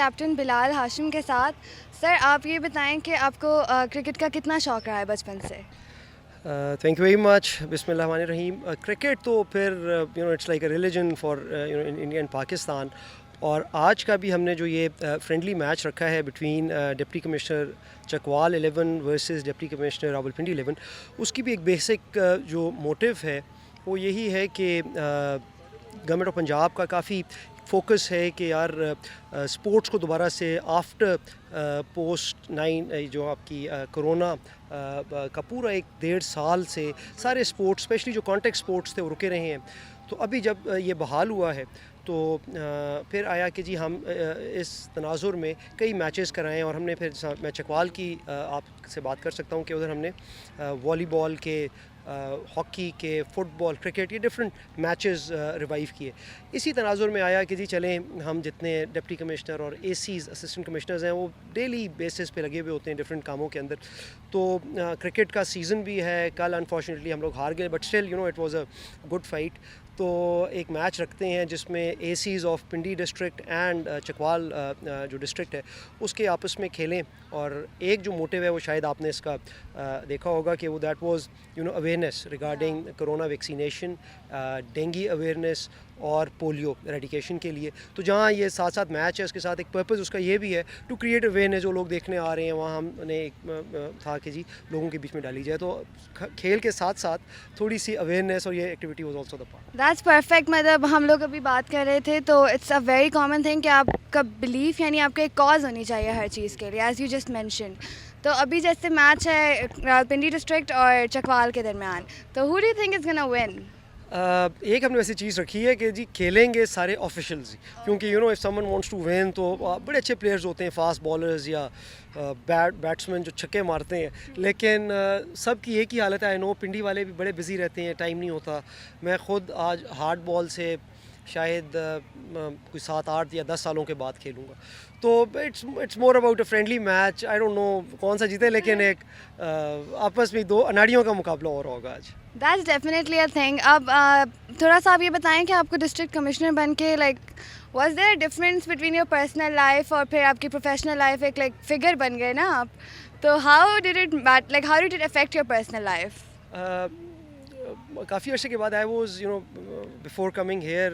Captain بلال ہاشم کے ساتھ. سر آپ یہ بتائیں کہ آپ کو کرکٹ کا کتنا شوق رہا ہے بچپن سے؟ Thank you very much. بسم اللہ الرحمن الرحیم. کرکٹ تو پھر it's like a religion for India and Pakistan. اور آج کا بھی ہم نے جو یہ فرینڈلی میچ رکھا ہے between deputy commissioner Chakwal 11 versus deputy commissioner Rawalpindi 11, اس کی بھی ایک بیسک جو موٹیو ہے وہ یہی ہے کہ گورنمنٹ آف پنجاب کا کافی فوکس ہے کہ یار سپورٹس کو دوبارہ سے آفٹر پوسٹ 9 جو آپ کی کرونا کا پورا 1.5 سال سے سارے سپورٹس اسپیشلی جو کانٹیکٹ سپورٹس تھے وہ رکے رہے ہیں. تو ابھی جب یہ بحال ہوا ہے تو پھر آیا کہ جی ہم اس تناظر میں کئی میچز کرائیں, اور ہم نے پھر میں چکوال کی آپ سے بات کر سکتا ہوں کہ ادھر ہم نے والی بال کے, ہاکی کے, فٹ بال, کرکٹ, یہ ڈفرینٹ میچز ریوائیو کیے. اسی تناظر میں آیا کہ جی چلیں ہم جتنے ڈپٹی کمشنر اور اے سیز اسسٹنٹ کمشنرز ہیں وہ ڈیلی بیسس پہ لگے ہوئے ہوتے ہیں ڈفرینٹ کاموں کے اندر. تو کرکٹ کا سیزن بھی ہے, کل انفارچونیٹلی ہم لوگ ہار گئے, but still it was a good fight. تو ایک میچ رکھتے ہیں جس میں اے سیز of Pindi district and Chakwal جو ڈسٹرکٹ ہے اس کے آپس میں کھیلیں. اور ایک جو موٹیو ہے وہ شاید آپ نے اس کا دیکھا ہوگا کہ وہ that was awareness regarding corona vaccination, dengue awareness اور پولیو ایریڈیکیشن کے لیے. تو جہاں یہ ساتھ ساتھ میچ ہے اس کے ساتھ ایک پرپز اس کا یہ بھی ہے ٹو کریٹ اویئرنیس. جو لوگ دیکھنے آ رہے ہیں وہاں ہم نے ایک تھا کہ جی لوگوں کے بیچ میں ڈالی جائے, تو کھیل کے ساتھ ساتھ تھوڑی سی اویئرنیس اور یہ activity was also the part. That's perfect. مطلب ہم لوگ ابھی بات کر رہے تھے تو it's a very common thing کہ آپ کا بلیف یعنی آپ کا ایک کاز ہونی چاہیے ہر چیز کے لیے, ایز یو جسٹ مینشنڈ. تو ابھی جیسے میچ ہے راولپنڈی ڈسٹرکٹ اور چکوال کے درمیان, تو who do you think is gonna one? ایک ہم نے ویسی چیز رکھی ہے کہ جی کھیلیں گے سارے آفیشلز, کیونکہ if someone wants to win تو بڑے اچھے پلیئرز ہوتے ہیں, فاسٹ بالرز یا بیٹسمین جو چھکے مارتے ہیں, لیکن سب کی ایک ہی حالت ہے. آئی نو پنڈی والے بھی بڑے بزی رہتے ہیں, ٹائم نہیں ہوتا. میں خود آج ہارڈ بال سے شاید کوئی 7-8 یا 10 سالوں کے بعد کھیلوں گا. تو it's more about a friendly match. I don't know کون سا جیتے, لیکن ایک آپس میں دو اناڑیوں کا مقابلہ اور ہوگا آج. That's definitely a thing. اب تھوڑا سا آپ یہ بتائیں کہ آپ کو ڈسٹرکٹ کمشنر بن کے like was there a difference between your personal life اور پھر آپ کی پروفیشنل لائف, ایک لائک فگر بن گئے نا آپ, تو how did it affect your personal life? کافی عرصے کے بعد I was before coming here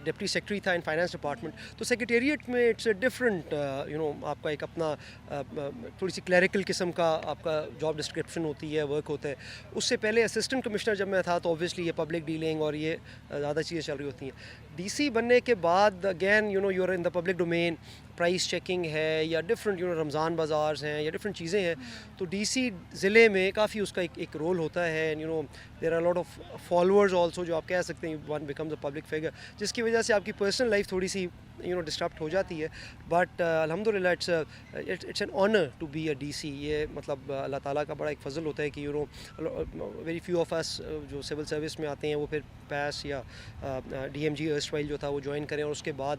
deputy secretary تھا ان فائنانس ڈپارٹمنٹ. تو سیکریٹریٹ میں اٹس اے ڈفرنٹ آپ کا ایک اپنا تھوڑی سی کلیریکل قسم کا آپ کا جاب ڈسکرپشن ہوتی ہے, ورک ہوتا ہے. اس سے پہلے اسسٹنٹ کمشنر جب میں تھا تو اوبویسلی یہ پبلک ڈیلنگ اور یہ زیادہ چیزیں چل رہی ہوتی ہیں. ڈی سی بننے کے بعد again you are in the public domain, price checking ہے یا ڈفرینٹ رمضان بازارز ہیں یا ڈفرینٹ چیزیں ہیں. تو ڈی سی ضلع میں کافی اس کا ایک رول ہوتا ہے. There are lot of followers also, جو آپ کہہ سکتے ہیں one becomes a public figure, جس کی وجہ سے آپ کی پرسنل لائف تھوڑی سی ڈسٹرپٹ ہو جاتی ہے. بٹ الحمد للہ it's an honour to be a D C. یہ مطلب اللہ تعالیٰ کا بڑا ایک فضل ہوتا ہے کہ ویری فیو آف اس جو سول سروس میں آتے ہیں وہ پھر پیس یا ڈی ایم جی ارسٹوائل جو تھا وہ جوائن کریں, اور اس کے بعد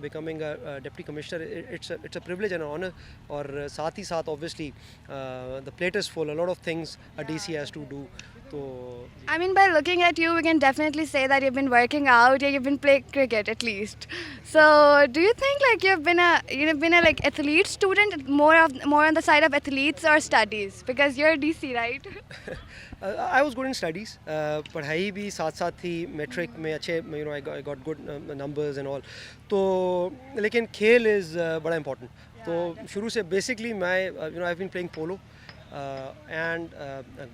becoming deputy commissioner. It's a privilege and honour. اور ساتھ ہی ساتھ obviously the plate is full, a lot of things a D C has to do. I mean, by looking at you, we can definitely say that you've been working out, or you've been playing cricket at least. So, do you think like you've been a like athlete student, more on the side of athletes or studies? Because you're a DC, right? I was good in studies. پڑھائی بھی ساتھ ساتھ تھی. Matric میں اچھے I got good numbers and all. تو لیکن کھیل از بڑا امپورٹنٹ. تو شروع سے بیسکلی میں I've been playing polo and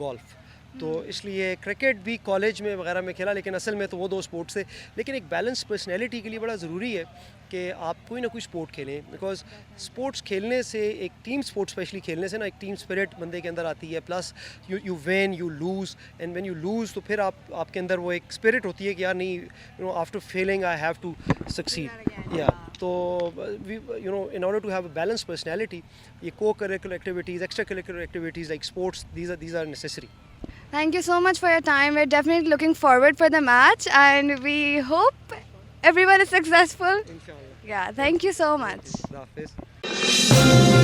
golf. تو اس لیے کرکٹ بھی کالج میں وغیرہ میں کھیلا, لیکن اصل میں تو وہ 2 اسپورٹس تھے. لیکن ایک بیلنس پرسنالٹی کے لیے بڑا ضروری ہے کہ آپ کوئی نہ کوئی اسپورٹ کھیلیں, بیکاز اسپورٹس کھیلنے سے, ایک ٹیم اسپورٹ اسپیشلی کھیلنے سے نا ایک ٹیم اسپرٹ بندے کے اندر آتی ہے. Plus you when you lose, and when you lose تو پھر آپ کے اندر وہ ایک اسپرٹ ہوتی ہے کہ یار نہیں after feeling I have to succeed. یا تو in order to have a balance personality, یہ co curricular activities, extra curricular activities like sports, these are necessary. Thank you so much for your time. We're definitely looking forward for the match and we hope everyone is successful. Inshallah. Yeah, thank you so much. Allah Hafiz.